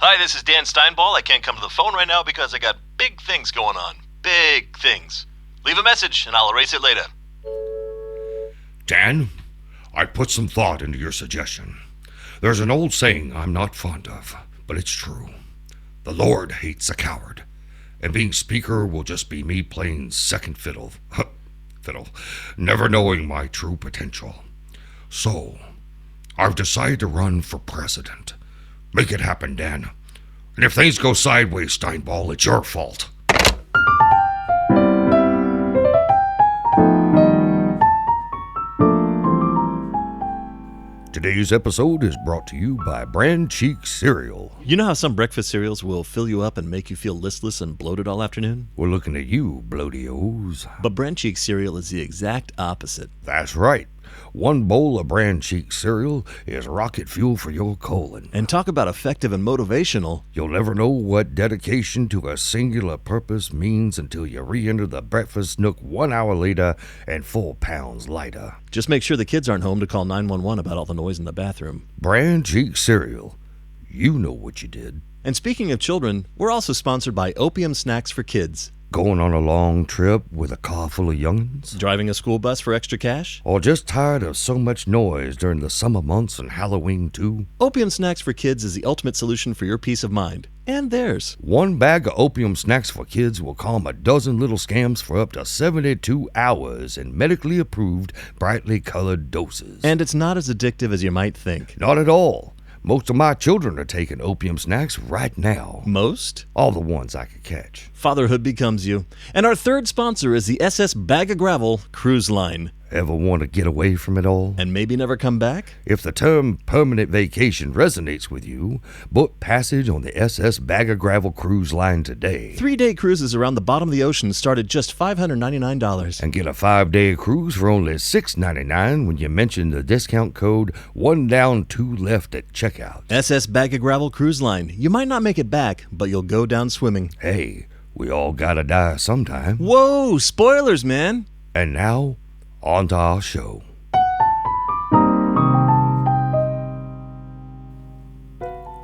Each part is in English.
Hi, this is Dan Steinball. I can't come to the phone right now because I got big things going on. Big things. Leave a message and I'll erase it later. Dan, I put some thought into your suggestion. There's an old saying I'm not fond of, but it's true. The Lord hates a coward, and being speaker will just be me playing second fiddle, never knowing my true potential. So, I've decided to run for president. Make it happen, Dan. And if things go sideways, Steinball, it's your fault. Today's episode is brought to you by Brand Cheek Cereal. You know how some breakfast cereals will fill you up and make you feel listless and bloated all afternoon? We're looking at you, Bloatios. But Brand Cheek cereal is the exact opposite. That's right. One bowl of Brand Cheek cereal is rocket fuel for your colon. And talk about effective and motivational. You'll never know what dedication to a singular purpose means until you re-enter the breakfast nook 1 hour later and 4 pounds lighter. Just make sure the kids aren't home to call 911 about all the noise in the bathroom. Brand Cheek cereal. You know what you did. And speaking of children, we're also sponsored by Opium Snacks for Kids. Going on a long trip with a car full of young'uns? Driving a school bus for extra cash? Or just tired of so much noise during the summer months and Halloween too? Opium Snacks for Kids is the ultimate solution for your peace of mind. And theirs. One bag of Opium Snacks for Kids will calm a dozen little scams for up to 72 hours in medically approved, brightly colored doses. And it's not as addictive as you might think. Not at all. Most of my children are taking Opium Snacks right now. Most? All the ones I could catch. Fatherhood becomes you. And our third sponsor is the SS Bag of Gravel Cruise Line. Ever want to get away from it all? And maybe never come back? If the term permanent vacation resonates with you, book passage on the SS Bag of Gravel Cruise Line today. 3-day cruises around the bottom of the ocean start at just $599. And get a 5-day cruise for only $699 when you mention the discount code 1 down 2 left at checkout. SS Bag of Gravel Cruise Line. You might not make it back, but you'll go down swimming. Hey, we all gotta die sometime. Whoa, spoilers, man. And now, on to our show.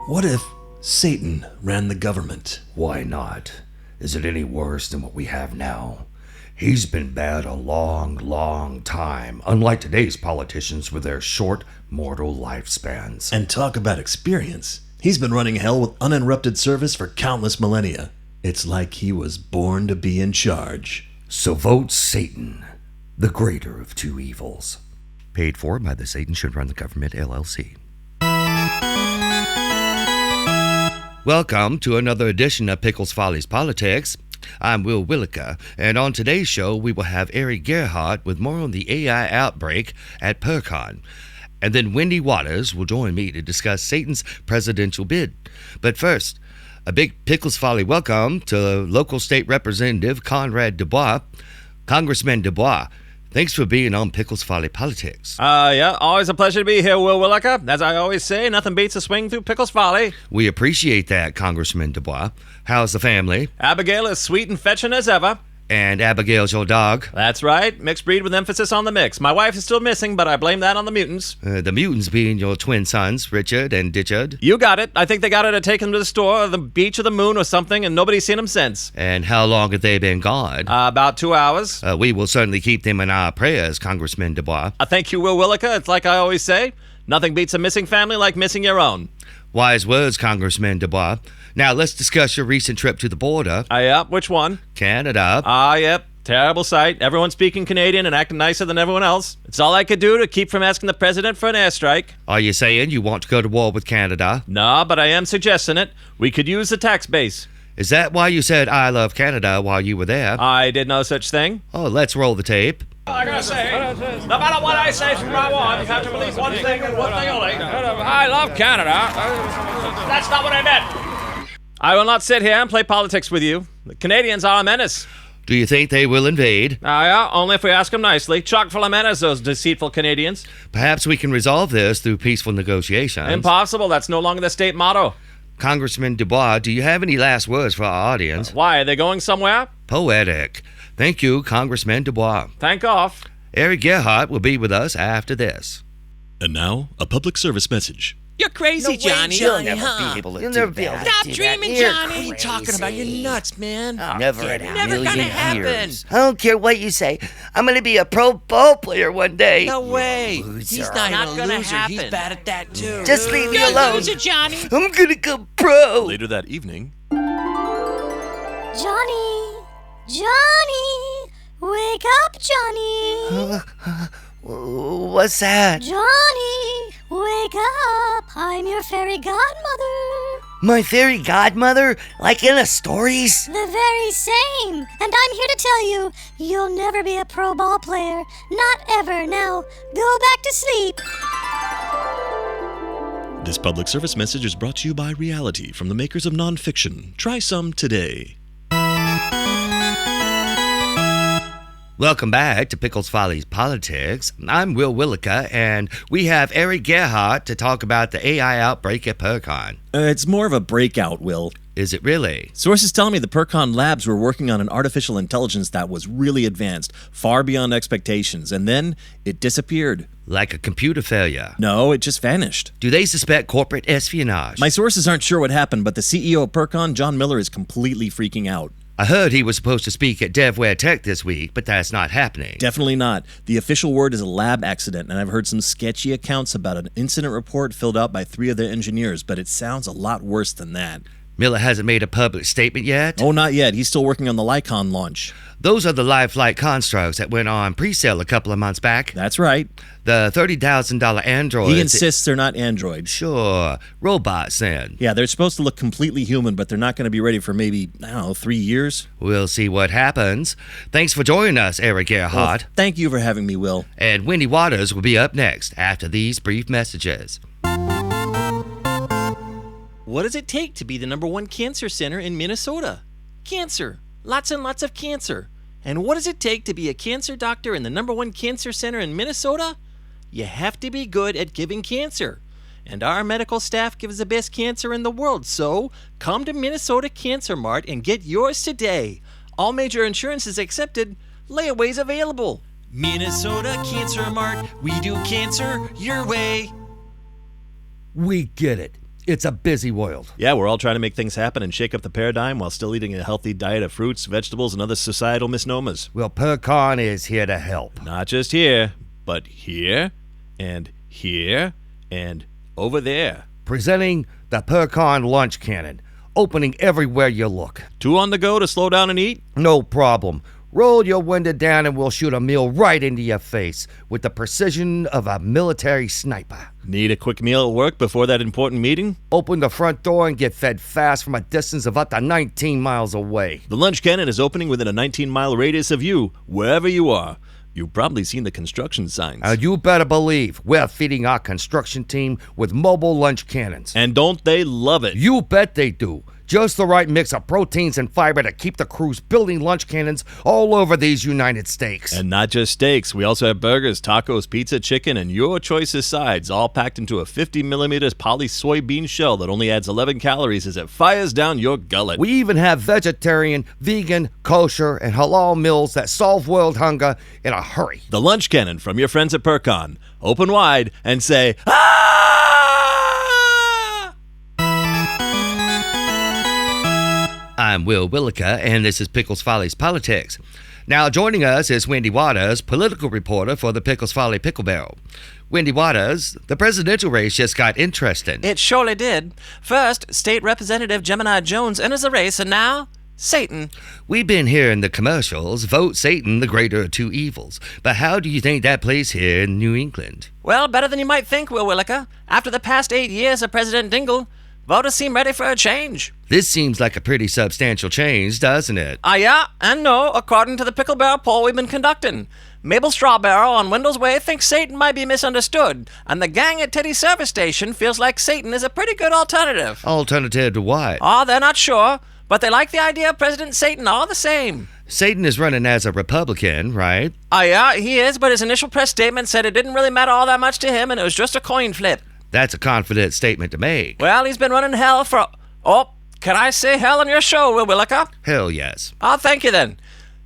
What if Satan ran the government? Why not? Is it any worse than what we have now? He's been bad a long, long time, unlike today's politicians with their short, mortal lifespans. And talk about experience. He's been running hell with uninterrupted service for countless millennia. It's like he was born to be in charge. So vote Satan, the greater of two evils. Paid for by the Satan Should Run the Government, LLC. Welcome to another edition of Pickles Follies Politics. I'm Will Williker, and on today's show we will have Eric Gerhardt with more on the AI outbreak at PerCon. And then Wendy Waters will join me to discuss Satan's presidential bid. But first, a big Pickles Folly welcome to local state representative Conrad Dubois. Congressman Dubois, thanks for being on Pickles Folly Politics. Yeah, always a pleasure to be here, Will Williker. As I always say, nothing beats a swing through Pickles Folly. We appreciate that, Congressman Dubois. How's the family? Abigail is sweet and fetching as ever. And Abigail's your dog? That's right, mixed breed with emphasis on the mix. My wife is still missing, but I blame that on the mutants. The mutants being your twin sons, Richard and Ditchard. You got it. I think they got her to take him to the store, or the beach, or the moon, or something, and nobody's seen him since. And how long have they been gone? About 2 hours. We will certainly keep them in our prayers, Congressman Dubois. Thank you, Will Williker. It's like I always say, nothing beats a missing family like missing your own. Wise words, Congressman Dubois. Now let's discuss your recent trip to the border. Yep, which one? Canada. Yep. Terrible sight. Everyone speaking Canadian and acting nicer than everyone else. It's all I could do to keep from asking the president for an airstrike. Are you saying you want to go to war with Canada? No, but I am suggesting it. We could use the tax base. Is that why you said I love Canada while you were there? I did no such thing. Oh, let's roll the tape. I gotta say, no matter what I say from now on, you have to believe one thing and one thing only. I love Canada. That's not what I meant. I will not sit here and play politics with you. The Canadians are a menace. Do you think they will invade? Yeah, only if we ask them nicely. Chock full of manners, those deceitful Canadians. Perhaps we can resolve this through peaceful negotiations. Impossible. That's no longer the state motto. Congressman Dubois, do you have any last words for our audience? Why? Are they going somewhere? Poetic. Thank you, Congressman Dubois. Thank off. Eric Gerhardt will be with us after this. And now, a public service message. You're crazy, Johnny. You'll never be able to do that. Stop dreaming, You're Johnny. crazy. What are you talking about? You're nuts, man. Never in a Never million gonna happen. years. I don't care what you say. I'm going to be a pro ball player one day. No way. loser. He's not even a loser. He's bad at that, too. Just leave me You're a alone. loser, Johnny. I'm going to go pro. Later that evening. Johnny! Johnny! Wake up, Johnny! What's that? Johnny! Wake up! I'm your fairy godmother! My fairy godmother? Like in the stories? The very same! And I'm here to tell you, you'll never be a pro ball player. Not ever. Now, go back to sleep. This public service message is brought to you by Reality from the makers of nonfiction. Try some today. Welcome back to Pickles Follies Politics. I'm Will Willica, and we have Eric Gerhardt to talk about the AI outbreak at PerCon. It's more of a breakout, Will. Is it really? Sources tell me the PerCon labs were working on an artificial intelligence that was really advanced, far beyond expectations, and then it disappeared. Like a computer failure? No, it just vanished. Do they suspect corporate espionage? My sources aren't sure what happened, but the CEO of PerCon, John Miller, is completely freaking out. I heard he was supposed to speak at DevWare Tech this week, but that's not happening. Definitely not. The official word is a lab accident, and I've heard some sketchy accounts about an incident report filled out by 3 of their engineers, but it sounds a lot worse than that. Miller hasn't made a public statement yet? Oh, not yet. He's still working on the Lycon launch. Those are the live flight constructs that went on pre-sale a couple of months back. That's right. The $30,000 androids. He insists they're not androids. Sure. Robots, then. Yeah, they're supposed to look completely human, but they're not going to be ready for maybe, 3 years. We'll see what happens. Thanks for joining us, Eric Gerhardt. Well, thank you for having me, Will. And Wendy Waters will be up next after these brief messages. What does it take to be the #1 cancer center in Minnesota? Cancer. Lots and lots of cancer. And what does it take to be a cancer doctor in the #1 cancer center in Minnesota? You have to be good at giving cancer. And our medical staff gives the best cancer in the world, so come to Minnesota Cancer Mart and get yours today. All major insurances accepted, layaways available. Minnesota Cancer Mart, we do cancer your way. We get it. It's a busy world. Yeah, we're all trying to make things happen and shake up the paradigm while still eating a healthy diet of fruits, vegetables, and other societal misnomers. Well, PerCon is here to help. Not just here, but here, and here, and over there. Presenting the PerCon Lunch Cannon. Opening everywhere you look. 2 on the go to slow down and eat? No problem. Roll your window down and we'll shoot a meal right into your face with the precision of a military sniper. Need a quick meal at work before that important meeting? Open the front door and get fed fast from a distance of up to 19 miles away. The lunch cannon is opening within a 19-mile radius of you, wherever you are. You've probably seen the construction signs. You better believe we're feeding our construction team with mobile lunch cannons. And don't they love it? You bet they do. Just the right mix of proteins and fiber to keep the crews building lunch cannons all over these United States. And not just steaks. We also have burgers, tacos, pizza, chicken, and your choice of sides, all packed into a 50mm poly soybean shell that only adds 11 calories as it fires down your gullet. We even have vegetarian, vegan, kosher, and halal meals that solve world hunger in a hurry. The lunch cannon from your friends at PerCon. Open wide and say, "Ah!" I'm Will Willica, and this is Pickles Follies Politics. Now joining us is Wendy Waters, political reporter for the Pickles Folly Pickle Barrel. Wendy Waters, the presidential race just got interesting. It surely did. First, State Representative Gemini Jones enters the race, and now, Satan. We've been hearing the commercials, vote Satan, the greater of two evils. But how do you think that plays here in New England? Well, better than you might think, Will Willica. After the past 8 years of President Dingle, voters seem ready for a change. This seems like a pretty substantial change, doesn't it? Yeah and no, according to the Pickle Barrel poll we've been conducting. Mabel Strawbarrel on Wendell's Way thinks Satan might be misunderstood, and the gang at Teddy's service station feels like Satan is a pretty good alternative. Alternative to what? They're not sure, but they like the idea of President Satan all the same. Satan is running as a Republican, right? Yeah, he is, but his initial press statement said it didn't really matter all that much to him, and it was just a coin flip. That's a confident statement to make. Well, he's been running hell for... can I say hell on your show, Will Willica? Hell yes. Thank you then.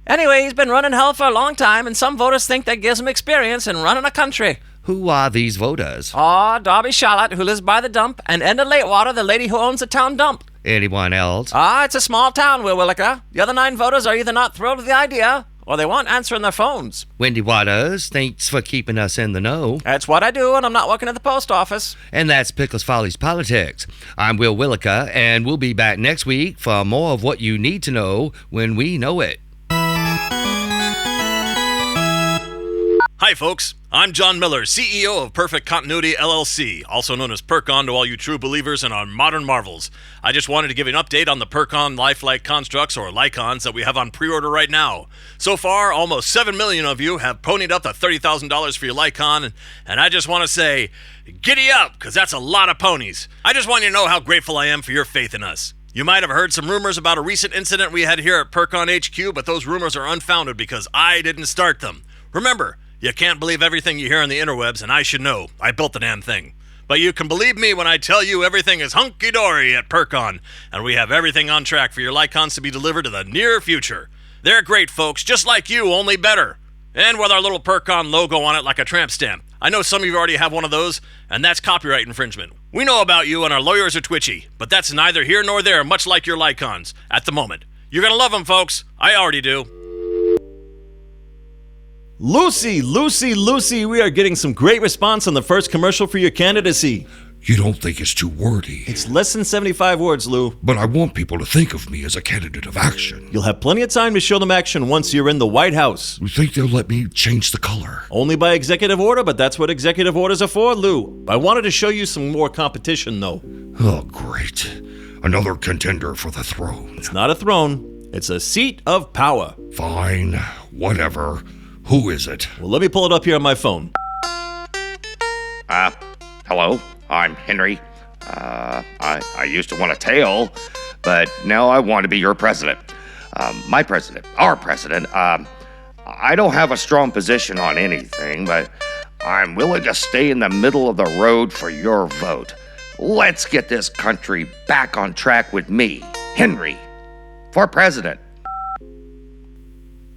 Anyway, he's been running hell for a long time, and some voters think that gives him experience in running a country. Who are these voters? Darby Charlotte, who lives by the dump, and Enda Latewater, the lady who owns the town dump. Anyone else? It's a small town, Will Williker. The other 9 voters are either not thrilled with the idea, or they won't answer their phones. Wendy Waters, thanks for keeping us in the know. That's what I do, and I'm not working at the post office. And that's Pickles Follies Politics. I'm Will Williker, and we'll be back next week for more of what you need to know when we know it. Hi, folks. I'm John Miller, CEO of Perfect Continuity LLC, also known as Percon to all you true believers in our modern marvels. I just wanted to give you an update on the Percon lifelike constructs, or Lycons, that we have on pre-order right now. So far, almost 7 million of you have ponied up the $30,000 for your Lycon, and I just want to say, giddy up, because that's a lot of ponies. I just want you to know how grateful I am for your faith in us. You might have heard some rumors about a recent incident we had here at Percon HQ, but those rumors are unfounded because I didn't start them. Remember, you can't believe everything you hear on the interwebs, and I should know. I built the damn thing. But you can believe me when I tell you everything is hunky-dory at Percon, and we have everything on track for your Lycons to be delivered in the near future. They're great folks, just like you, only better. And with our little Percon logo on it like a tramp stamp. I know some of you already have one of those, and that's copyright infringement. We know about you, and our lawyers are twitchy, but that's neither here nor there, much like your Lycons, at the moment. You're gonna love them, folks. I already do. Lucy, we are getting some great response on the first commercial for your candidacy. You don't think it's too wordy? It's less than 75 words, Lou. But I want people to think of me as a candidate of action. You'll have plenty of time to show them action once you're in the White House. You think they'll let me change the color? Only by executive order, but that's what executive orders are for, Lou. I wanted to show you some more competition, though. Oh, great. Another contender for the throne. It's not a throne. It's a seat of power. Fine. Whatever. Who is it? Well, let me pull it up here on my phone. Hello, I'm Henry. I used to want a tail, but now I want to be your president. My president, our president. I don't have a strong position on anything, but I'm willing to stay in the middle of the road for your vote. Let's get this country back on track with me, Henry, for president.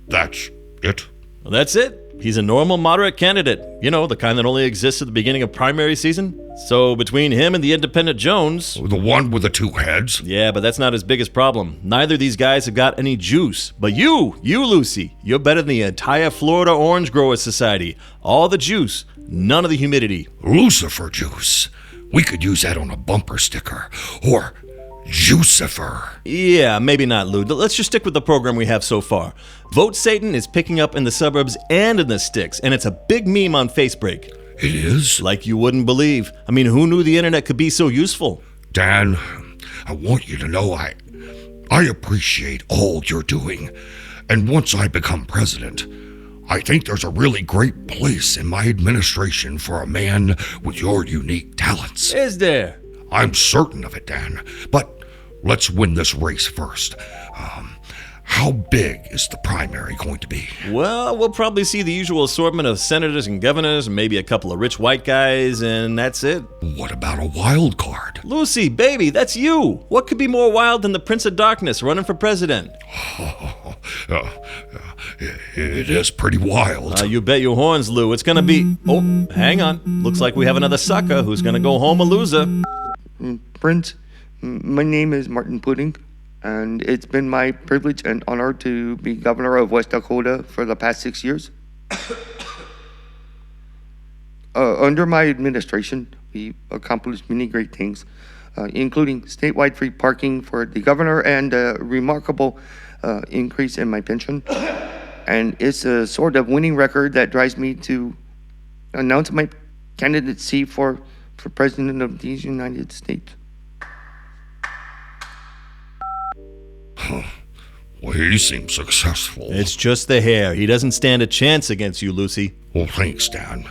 That's it? Well, that's it. He's a normal, moderate candidate. You know, the kind that only exists at the beginning of primary season. So between him and the independent Jones... The one with the 2 heads? Yeah, but that's not his biggest problem. Neither of these guys have got any juice. But you, Lucy, you're better than the entire Florida Orange Growers Society. All the juice, none of the humidity. Lucifer juice. We could use that on a bumper sticker. Or Jucifer. Yeah, maybe not, Lou. Let's just stick with the program we have so far. Vote Satan is picking up in the suburbs and in the sticks, and it's a big meme on Facebook. It is? Like you wouldn't believe. I mean, who knew the internet could be so useful? Dan, I want you to know I appreciate all you're doing. And once I become president, I think there's a really great place in my administration for a man with your unique talents. Is there? I'm certain of it, Dan. But let's win this race first. How big is the primary going to be? Well, we'll probably see the usual assortment of senators and governors, and maybe a couple of rich white guys, and that's it. What about a wild card? Lucy, baby, that's you. What could be more wild than the Prince of Darkness running for president? It is pretty wild. You bet your horns, Lou. It's gonna be... Oh, hang on. Looks like we have another sucker who's gonna go home a loser. Prince, my name is Martin Pudding, and it's been my privilege and honor to be governor of West Dakota for the past 6 years. Under my administration, we accomplished many great things, including statewide free parking for the governor and a remarkable increase in my pension. And it's a sort of winning record that drives me to announce my candidacy for President of these United States. Well, he seems successful. It's just the hair. He doesn't stand a chance against you, Lucy. Well, thanks, Dan.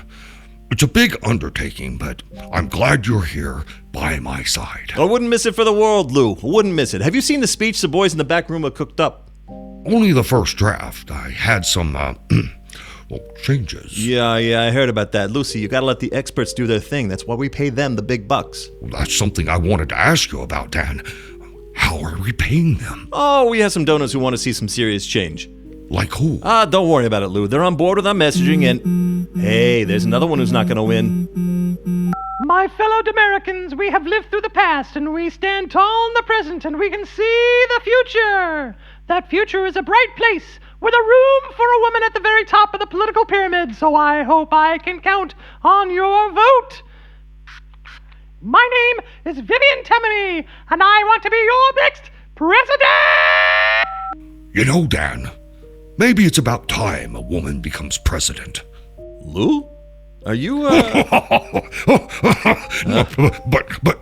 It's a big undertaking, but I'm glad you're here by my side. I wouldn't miss it for the world, Lou. I wouldn't miss it. Have you seen the speech the boys in the back room have cooked up? Only the first draft. I had some, changes. Yeah, I heard about that. Lucy, you gotta let the experts do their thing. That's why we pay them the big bucks. Well, that's something I wanted to ask you about, Dan. How are we paying them? Oh, we have some donors who want to see some serious change. Like who? Don't worry about it, Lou. They're on board with our messaging and... Hey, there's another one who's not going to win. My fellow Demericans, we have lived through the past, and we stand tall in the present, and we can see the future. That future is a bright place, with a room for a woman at the very top of the political pyramid, so I hope I can count on your vote. My name is Vivian Tammany, and I want to be your next president! You know, Dan, maybe it's about time a woman becomes president. Lou? Are you,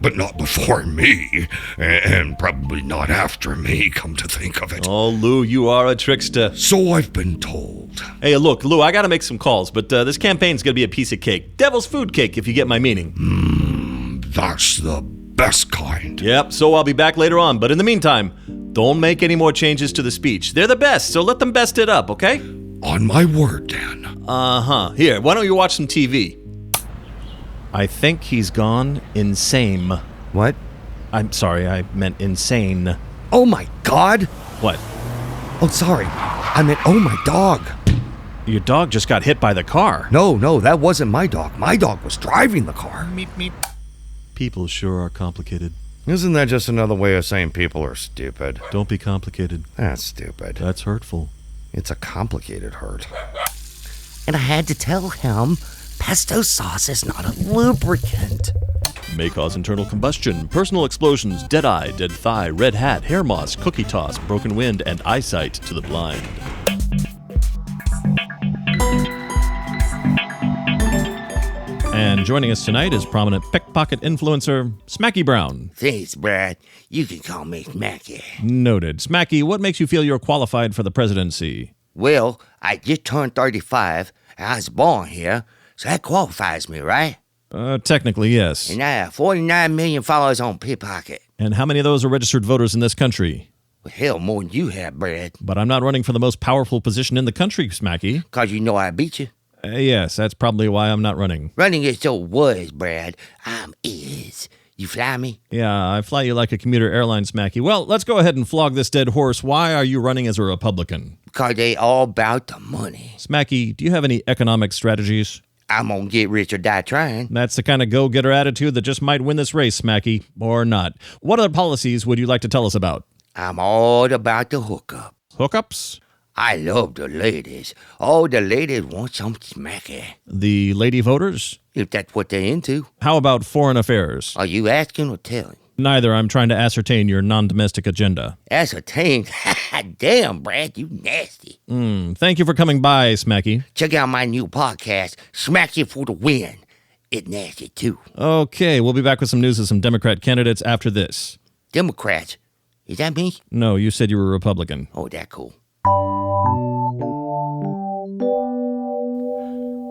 But not before me, and probably not after me, come to think of it. Oh, Lou, you are a trickster. So I've been told. Hey, look, Lou, I gotta make some calls, but this campaign's gonna be a piece of cake. Devil's food cake, if you get my meaning. That's the best kind. Yep, so I'll be back later on, but in the meantime, don't make any more changes to the speech. They're the best, so let them best it up, okay? On my word, Dan. Here, why don't you watch some TV? I think he's gone insane. What? I'm sorry, I meant insane. Oh my God! What? Oh, sorry. I meant, oh my dog. Your dog just got hit by the car. No, that wasn't my dog. My dog was driving the car. Meep. People sure are complicated. Isn't that just another way of saying people are stupid? Don't be complicated. That's stupid. That's hurtful. It's a complicated hurt. And I had to tell him pesto sauce is not a lubricant. May cause internal combustion, personal explosions, dead eye, dead thigh, red hat, hair moss, cookie toss, broken wind, and eyesight to the blind. And joining us tonight is prominent pickpocket influencer Smacky Brown. Thanks, Brad. You can call me Smacky. Noted. Smacky, what makes you feel you're qualified for the presidency? Well, I just turned 35, and I was born here, so that qualifies me, right? Technically, yes. And I have 49 million followers on Pickpocket. And how many of those are registered voters in this country? Well, hell, more than you have, Brad. But I'm not running for the most powerful position in the country, Smacky. 'Cause you know I beat you. Yes, that's probably why I'm not running. Running is so was, Brad. I'm is. You fly me? Yeah, I fly you like a commuter airline, Smacky. Well, let's go ahead and flog this dead horse. Why are you running as a Republican? 'Cause they all about the money. Smacky, do you have any economic strategies? I'm gonna get rich or die trying. That's the kind of go-getter attitude that just might win this race, Smacky, or not. What other policies would you like to tell us about? I'm all about the hookup. Hookups? I love the ladies. All the ladies want some smacky. The lady voters? If that's what they're into. How about foreign affairs? Are you asking or telling? Neither. I'm trying to ascertain your non-domestic agenda. Ascertain? Damn, Brad, you nasty. Thank you for coming by, Smacky. Check out my new podcast, Smack You for the Win. It's nasty, too. Okay, we'll be back with some news of some Democrat candidates after this. Democrats. Is that me? No, you said you were Republican. Oh, that cool.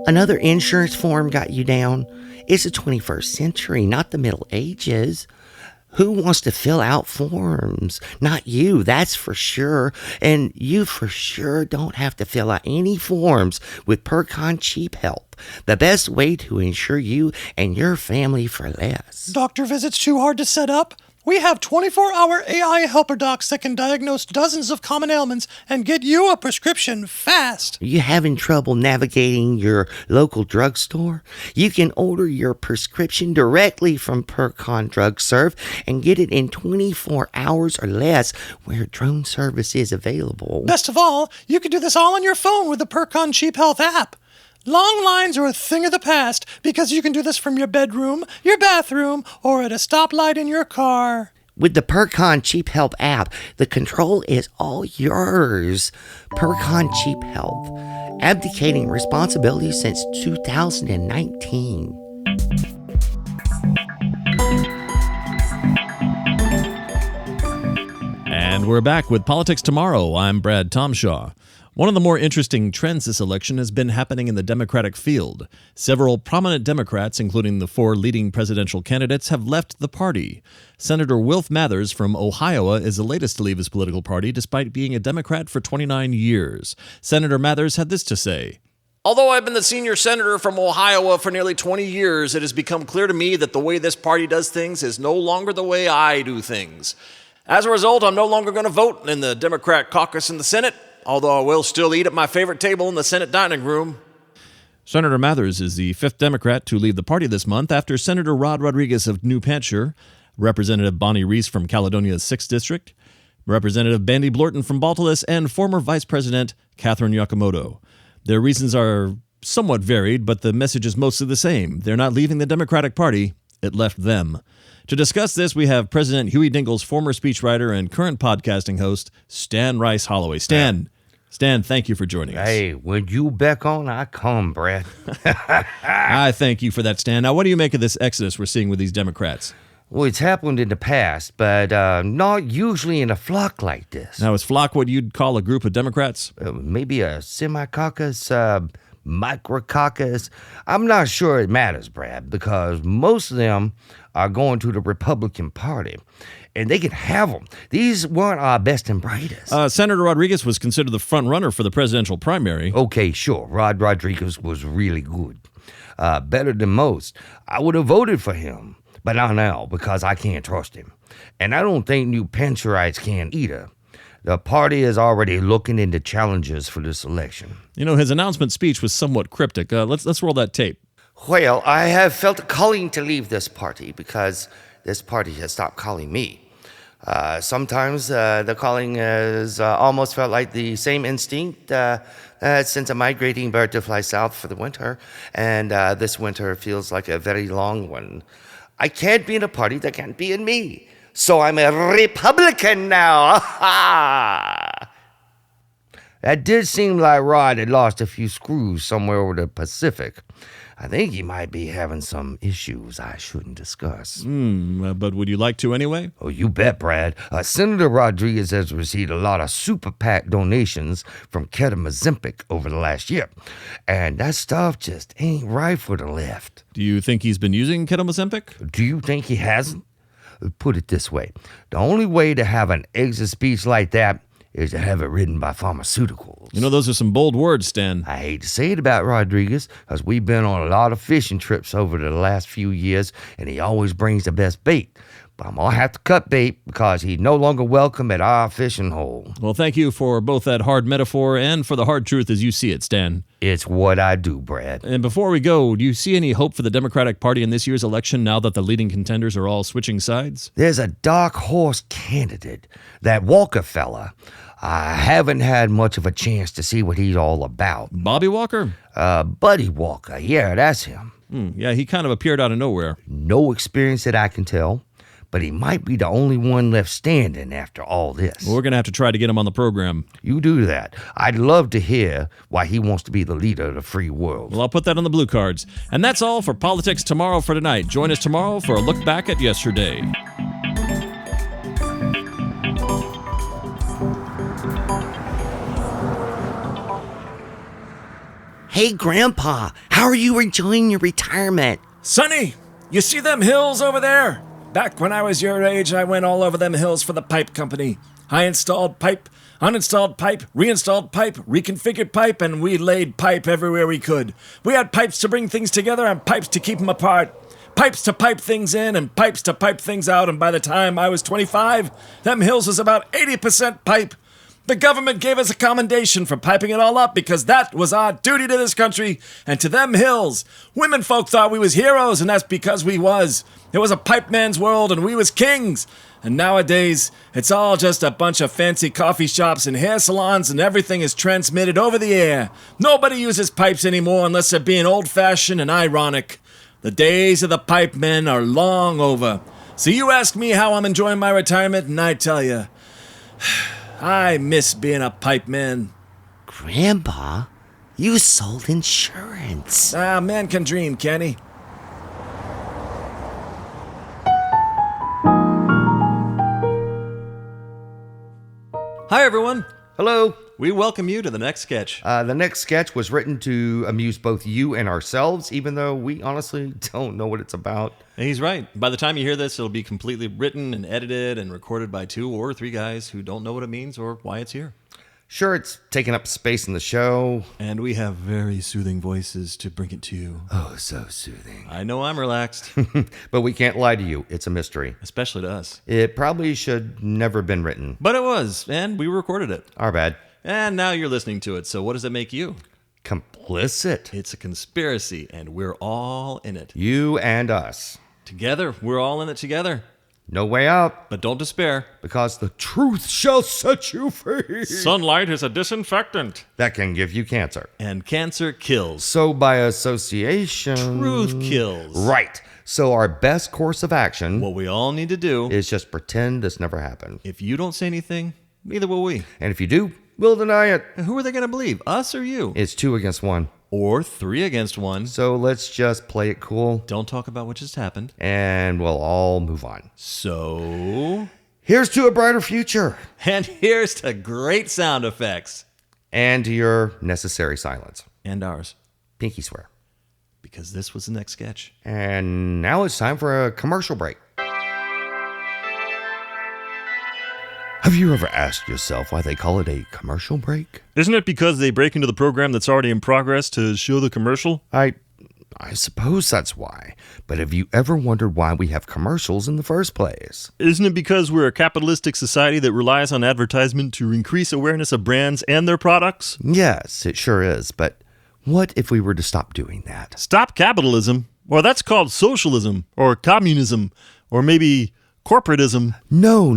Another insurance form got you down. It's the 21st century, not the Middle Ages. Who wants to fill out forms? Not you, that's for sure. And you for sure don't have to fill out any forms with Percon Cheap Help. The best way to insure you and your family for less. Doctor visits too hard to set up? We have 24-hour AI helper docs that can diagnose dozens of common ailments and get you a prescription fast. Are you having trouble navigating your local drugstore? You can order your prescription directly from Percon DrugServe and get it in 24 hours or less where drone service is available. Best of all, you can do this all on your phone with the Percon Cheap Health app. Long lines are a thing of the past because you can do this from your bedroom, your bathroom, or at a stoplight in your car. With the Percon Cheap Help app, the control is all yours. Percon Cheap Health, abdicating responsibility since 2019. And we're back with Politics Tomorrow. I'm Brad Tomshaw. One of the more interesting trends this election has been happening in the Democratic field. Several prominent Democrats, including the four leading presidential candidates, have left the party. Senator Wilf Mathers from Ohio is the latest to leave his political party, despite being a Democrat for 29 years. Senator Mathers had this to say. Although I've been the senior senator from Ohio for nearly 20 years, it has become clear to me that the way this party does things is no longer the way I do things. As a result, I'm no longer going to vote in the Democrat caucus in the Senate, although I will still eat at my favorite table in the Senate dining room. Senator Mathers is the 5th Democrat to leave the party this month after Senator Rod Rodriguez of New Hampshire, Representative Bonnie Reese from Caledonia's 6th District, Representative Bandy Blorton from Baltilus, and former Vice President Catherine Yakamoto. Their reasons are somewhat varied, but the message is mostly the same. They're not leaving the Democratic Party. It left them. To discuss this, we have President Huey Dingle's former speechwriter and current podcasting host, Stan Rice Holloway. Stan, thank you for joining us. Hey, when you back on, I come, Brad. I thank you for that, Stan. Now, what do you make of this exodus we're seeing with these Democrats? Well, it's happened in the past, but not usually in a flock like this. Now, is flock what you'd call a group of Democrats? Maybe a semicaucus, microcaucus. I'm not sure it matters, Brad, because most of them are going to the Republican Party, and they can have them. These weren't our best and brightest. Senator Rodriguez was considered the front runner for the presidential primary. Okay, sure. Rod Rodriguez was really good. Better than most. I would have voted for him. But not now, because I can't trust him. And I don't think New Hampshireites can either. The party is already looking into challenges for this election. You know, his announcement speech was somewhat cryptic. Let's roll that tape. Well, I have felt a calling to leave this party because this party has stopped calling me. Sometimes the calling has almost felt like the same instinct since a migrating bird to fly south for the winter. And this winter feels like a very long one. I can't be in a party that can't be in me. So I'm a Republican now. That did seem like Rod had lost a few screws somewhere over the Pacific. I think he might be having some issues I shouldn't discuss. But would you like to anyway? Oh, you bet, Brad. Senator Rodriguez has received a lot of super PAC donations from Ketamazempic over the last year. And that stuff just ain't right for the left. Do you think he's been using Ketamazempic? Do you think he hasn't? Put it this way. The only way to have an exit speech like that is to have it written by pharmaceuticals. You know, those are some bold words, Stan. I hate to say it about Rodriguez, because we've been on a lot of fishing trips over the last few years, and he always brings the best bait. But I'm going to have to cut bait because he's no longer welcome at our fishing hole. Well, thank you for both that hard metaphor and for the hard truth as you see it, Stan. It's what I do, Brad. And before we go, do you see any hope for the Democratic Party in this year's election now that the leading contenders are all switching sides? There's a dark horse candidate, that Walker fella. I haven't had much of a chance to see what he's all about. Bobby Walker? Buddy Walker. Yeah, that's him. Yeah, he kind of appeared out of nowhere. No experience that I can tell, but he might be the only one left standing after all this. Well, we're going to have to try to get him on the program. You do that. I'd love to hear why he wants to be the leader of the free world. Well, I'll put that on the blue cards. And that's all for Politics Tomorrow for tonight. Join us tomorrow for a look back at yesterday. Hey, Grandpa, how are you enjoying your retirement? Sonny, you see them hills over there? Back when I was your age, I went all over them hills for the pipe company. I installed pipe, uninstalled pipe, reinstalled pipe, reconfigured pipe, and we laid pipe everywhere we could. We had pipes to bring things together and pipes to keep them apart. Pipes to pipe things in and pipes to pipe things out, and by the time I was 25, them hills was about 80% pipe. The government gave us a commendation for piping it all up because that was our duty to this country and to them hills. Women folk thought we was heroes, and that's because we was. It was a pipe man's world and we was kings. And nowadays, it's all just a bunch of fancy coffee shops and hair salons, and everything is transmitted over the air. Nobody uses pipes anymore unless they're being old-fashioned and ironic. The days of the pipe men are long over. So you ask me how I'm enjoying my retirement, and I tell you, I miss being a pipe man. Grandpa, you sold insurance. Man can dream, can he? Hi, everyone. Hello. We welcome you to the next sketch. The next sketch was written to amuse both you and ourselves, even though we honestly don't know what it's about. He's right. By the time you hear this, it'll be completely written and edited and recorded by 2 or 3 guys who don't know what it means or why it's here. Sure, it's taking up space in the show. And we have very soothing voices to bring it to you. Oh, so soothing. I know I'm relaxed. But we can't lie to you. It's a mystery. Especially to us. It probably should never been written. But it was, and we recorded it. Our bad. And now you're listening to it, so what does it make you? Complicit. It's a conspiracy, and we're all in it. You and us. Together, we're all in it together. No way out, But don't despair. because the truth shall set you free. Sunlight is a disinfectant. That can give you cancer. And cancer kills. So by association... Truth kills. Right. So our best course of action What we all need to do, is just pretend this never happened. if you don't say anything, neither will we. And if you do, we'll deny it. And who are they going to believe, us or you? It's 2 against 1. Or 3 against 1. So let's just play it cool, Don't talk about what just happened. and we'll all move on. So... Here's to a brighter future, And here's to great sound effects. and to your necessary silence. And ours. Pinky swear. Because this was the next sketch. And now it's time for a commercial break. Have you ever asked yourself why they call it a commercial break? Isn't it because they break into the program that's already in progress to show the commercial? I suppose that's why. But have you ever wondered why we have commercials in the first place? Isn't it because we're a capitalistic society that relies on advertisement to increase awareness of brands and their products? Yes, it sure is. But what if we were to stop doing that? Stop capitalism? Well, that's called socialism, or communism, or maybe corporatism. No.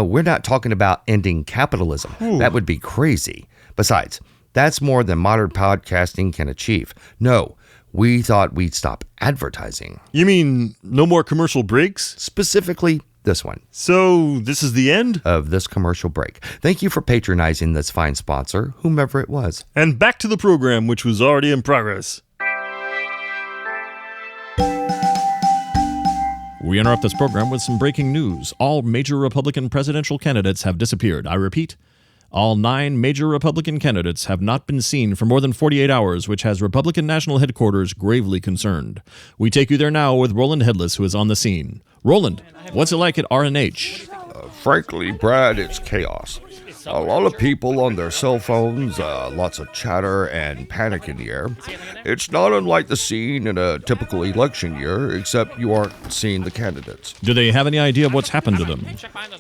We're not talking about ending capitalism. That would be crazy. Besides, that's more than modern podcasting can achieve. No, we thought we'd stop advertising. You mean no more commercial breaks? Specifically, this one. So this is the end? Of this commercial break. Thank you for patronizing this fine sponsor, whomever it was. And back to the program, which was already in progress. We interrupt this program with some breaking news. All major Republican presidential candidates have disappeared. I repeat, all 9 major Republican candidates have not been seen for more than 48 hours, which has Republican National Headquarters gravely concerned. We take you there now with Roland Headless, who is on the scene. Roland, what's it like at RNH? Frankly, Brad, it's chaos. A lot of people on their cell phones, lots of chatter and panic in the air. It's not unlike the scene in a typical election year, except you aren't seeing the candidates. Do they have any idea of what's happened to them?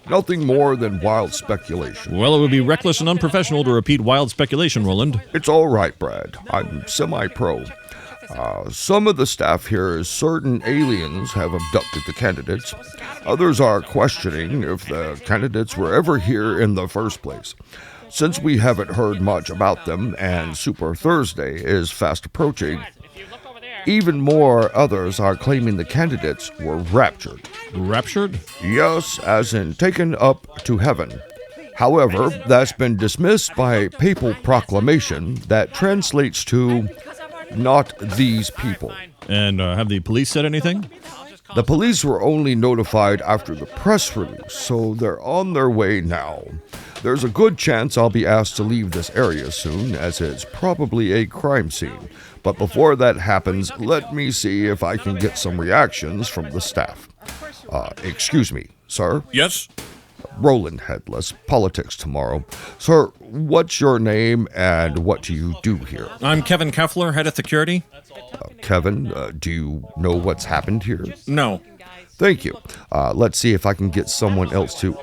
Nothing more than wild speculation. Well, it would be reckless and unprofessional to repeat wild speculation, Roland. It's all right, Brad. I'm semi-pro. Some of the staff here is certain aliens have abducted the candidates. Others are questioning if the candidates were ever here in the first place. Since we haven't heard much about them and Super Thursday is fast approaching, even more others are claiming the candidates were raptured. Raptured? Yes, as in taken up to heaven. However, that's been dismissed by papal proclamation that translates to not these people. And have the police said anything? The police were only notified after the press release, so they're on their way now. There's a good chance I'll be asked to leave this area soon, as it's probably a crime scene. But before that happens, let me see if I can get some reactions from the staff. Excuse me, sir? Yes? Roland Headless, Politics Tomorrow. Sir, what's your name and what do you do here? I'm Kevin Keffler, head of security. Kevin, do you know what's happened here? No. Thank you. Let's see if I can get someone else to...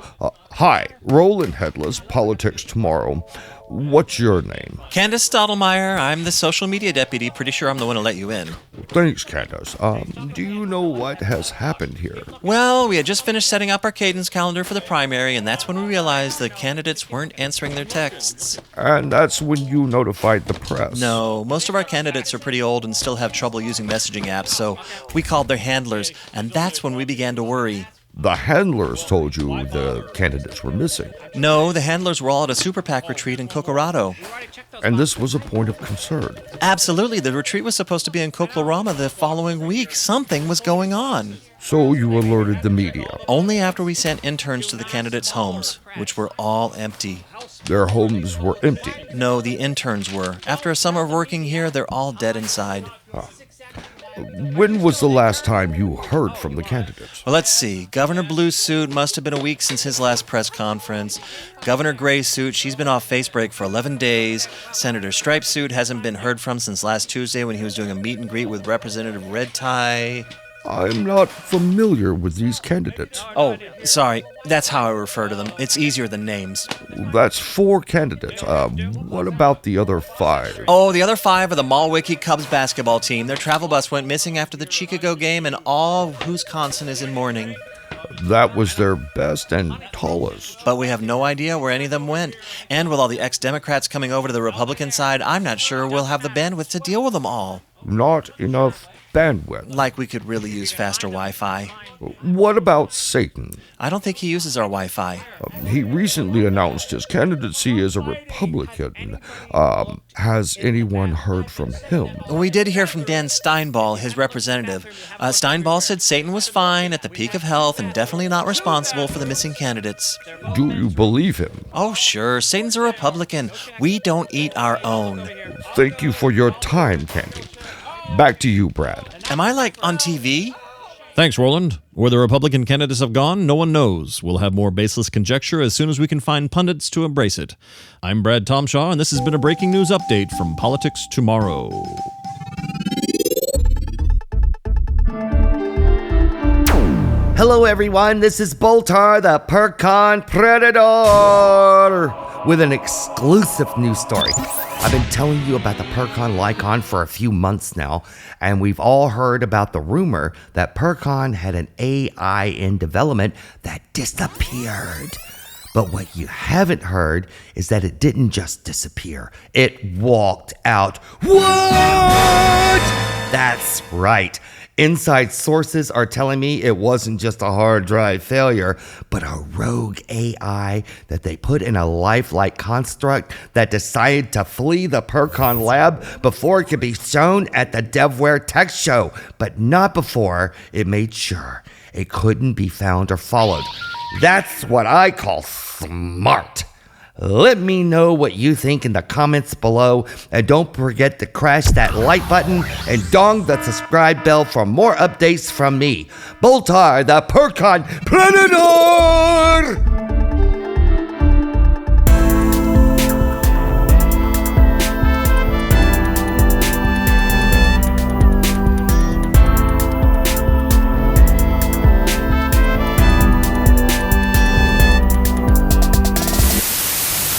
Hi, Roland Headless, Politics Tomorrow. What's your name? Candace Stottlemyre. I'm the social media deputy. Pretty sure I'm the one to let you in. Thanks, Candace. Do you know what has happened here? Well, we had just finished setting up our cadence calendar for the primary, and that's when we realized the candidates weren't answering their texts. And that's when you notified the press? No, most of our candidates are pretty old and still have trouble using messaging apps, so we called their handlers, and that's when we began to worry. The handlers told you the candidates were missing. No, the handlers were all at a super PAC retreat in Colorado. And this was a point of concern. Absolutely. The retreat was supposed to be in Kokolarama the following week. Something was going on. So you alerted the media? Only after we sent interns to the candidates' homes, which were all empty. Their homes were empty? No, the interns were. After a summer of working here, they're all dead inside. When was the last time you heard from the candidates? Well, let's see. Governor Blue Suit must have been a week since his last press conference. Governor Gray Suit, she's been off face break for 11 days. Senator Stripe Suit hasn't been heard from since last Tuesday when he was doing a meet and greet with Representative Red Tie. I'm not familiar with these candidates. Oh, sorry. That's how I refer to them. It's easier than names. That's 4 candidates. What about the other 5? Oh, the other 5 are the Malwiki Cubs basketball team. Their travel bus went missing after the Chicago game, and all Wisconsin is in mourning. That was their best and tallest. But we have no idea where any of them went. And with all the ex-Democrats coming over to the Republican side, I'm not sure we'll have the bandwidth to deal with them all. Not enough bandwidth. Like we could really use faster Wi-Fi. What about Satan? I don't think he uses our Wi-Fi. He recently announced his candidacy as a Republican. Has anyone heard from him? We did hear from Dan Steinball, his representative. Steinball said Satan was fine at the peak of health and definitely not responsible for the missing candidates. Do you believe him? Oh, sure. Satan's a Republican. We don't eat our own. Thank you for your time, Candy. Back to you, Brad. Am I, on TV? Thanks, Roland. Where the Republican candidates have gone, no one knows. We'll have more baseless conjecture as soon as we can find pundits to embrace it. I'm Brad Tomshaw, and this has been a breaking news update from Politics Tomorrow. Hello, everyone. This is Boltar, the Percon Predator, with an exclusive news story. I've been telling you about the Percon Lycon for a few months now, and we've all heard about the rumor that Percon had an AI in development that disappeared. But what you haven't heard is that it didn't just disappear. It walked out. What? That's right. Inside sources are telling me it wasn't just a hard drive failure, but a rogue AI that they put in a lifelike construct that decided to flee the Percon lab before it could be shown at the DevWare Tech Show, but not before it made sure it couldn't be found or followed. That's what I call smart. Let me know what you think in the comments below, and don't forget to crash that like button and dong the subscribe bell for more updates from me, Boltar, the Percon Predator!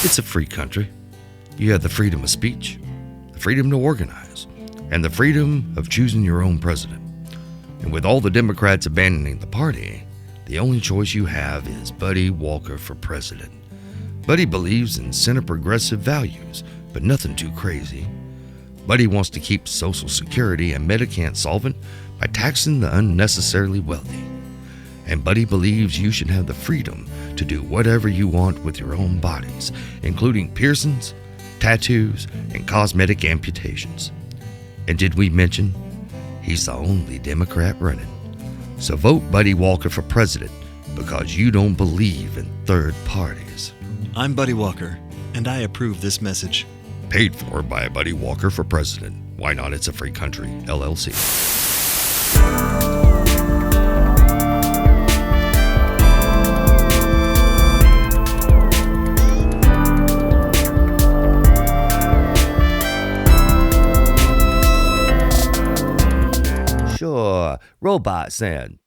It's a free country. You have the freedom of speech, the freedom to organize, and the freedom of choosing your own president. And with all the Democrats abandoning the party, the only choice you have is Buddy Walker for president. Buddy believes in center progressive values, but nothing too crazy. Buddy wants to keep Social Security and Medicare solvent by taxing the unnecessarily wealthy. And Buddy believes you should have the freedom to do whatever you want with your own bodies, including piercings, tattoos, and cosmetic amputations. And did we mention he's the only Democrat running? So vote Buddy Walker for president because you don't believe in third parties. I'm Buddy Walker, and I approve this message. Paid for by Buddy Walker for president. Why not? It's a free country, LLC. Sure, robot sand.